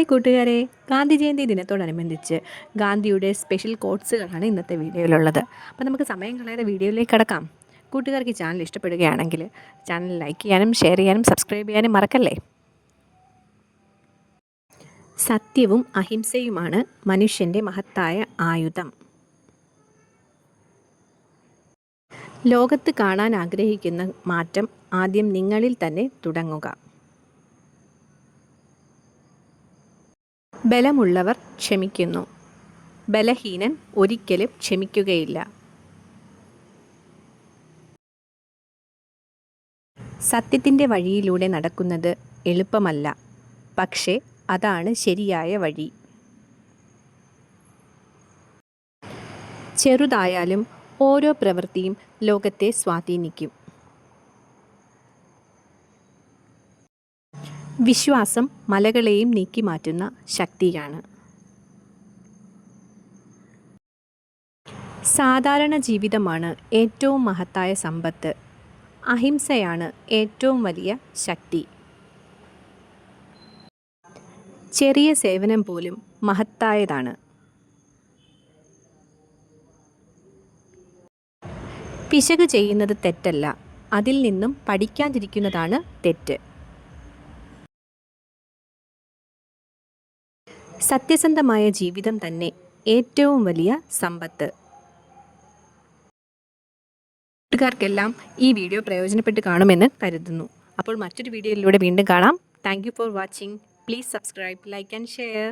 Hi കൂട്ടുകാരെ, ഗാന്ധി ജയന്തി ദിനത്തോടനുബന്ധിച്ച് ഗാന്ധിയുടെ സ്പെഷ്യൽ കോട്സുകളാണ് ഇന്നത്തെ വീഡിയോയിലുള്ളത്. അപ്പോൾ നമുക്ക് സമയം കളയാതെ വീഡിയോയിലേക്ക് കടക്കാം. കൂട്ടുകാർക്ക് ഈ ചാനൽ ഇഷ്ടപ്പെടുകയാണെങ്കിൽ ചാനൽ ലൈക്ക് ചെയ്യാനും ഷെയർ ചെയ്യാനും സബ്സ്ക്രൈബ് ചെയ്യാനും മറക്കല്ലേ. സത്യവും അഹിംസയുമാണ് മനുഷ്യൻ്റെ മഹത്തായ ആയുധം. ലോകത്ത് കാണാൻ ആഗ്രഹിക്കുന്ന മാറ്റം ആദ്യം നിങ്ങളിൽ തന്നെ തുടങ്ങുക. ബലമുള്ളവർ ക്ഷമിക്കുന്നു, ബലഹീനൻ ഒരിക്കലും ക്ഷമിക്കുകയില്ല. സത്യത്തിൻ്റെ വഴിയിലൂടെ നടക്കുന്നത് എളുപ്പമല്ല, പക്ഷേ അതാണ് ശരിയായ വഴി. ചെറുതായാലും ഓരോ പ്രവൃത്തിയും ലോകത്തെ സ്വാധീനിക്കും. വിശ്വാസം മലകളെയും നീക്കിമാറ്റുന്ന ശക്തിയാണ്. സാധാരണ ജീവിതമാണ് ഏറ്റവും മഹത്തായ സമ്പത്ത്. അഹിംസയാണ് ഏറ്റവും വലിയ ശക്തി. ചെറിയ സേവനം പോലും മഹത്തായതാണ്. പിശക് ചെയ്യുന്നത് തെറ്റല്ല, അതിൽ നിന്നും പഠിക്കാതിരിക്കുന്നതാണ് തെറ്റ്. സത്യസന്ധമായ ജീവിതം തന്നെ ഏറ്റവും വലിയ സമ്പത്ത്. കൂട്ടുകാർക്കെല്ലാം ഈ വീഡിയോ പ്രയോജനപ്പെട്ട് കാണുമെന്ന് കരുതുന്നു. അപ്പോൾ മറ്റൊരു വീഡിയോയിലൂടെ വീണ്ടും കാണാം. Thank you for watching. Please subscribe, like and share.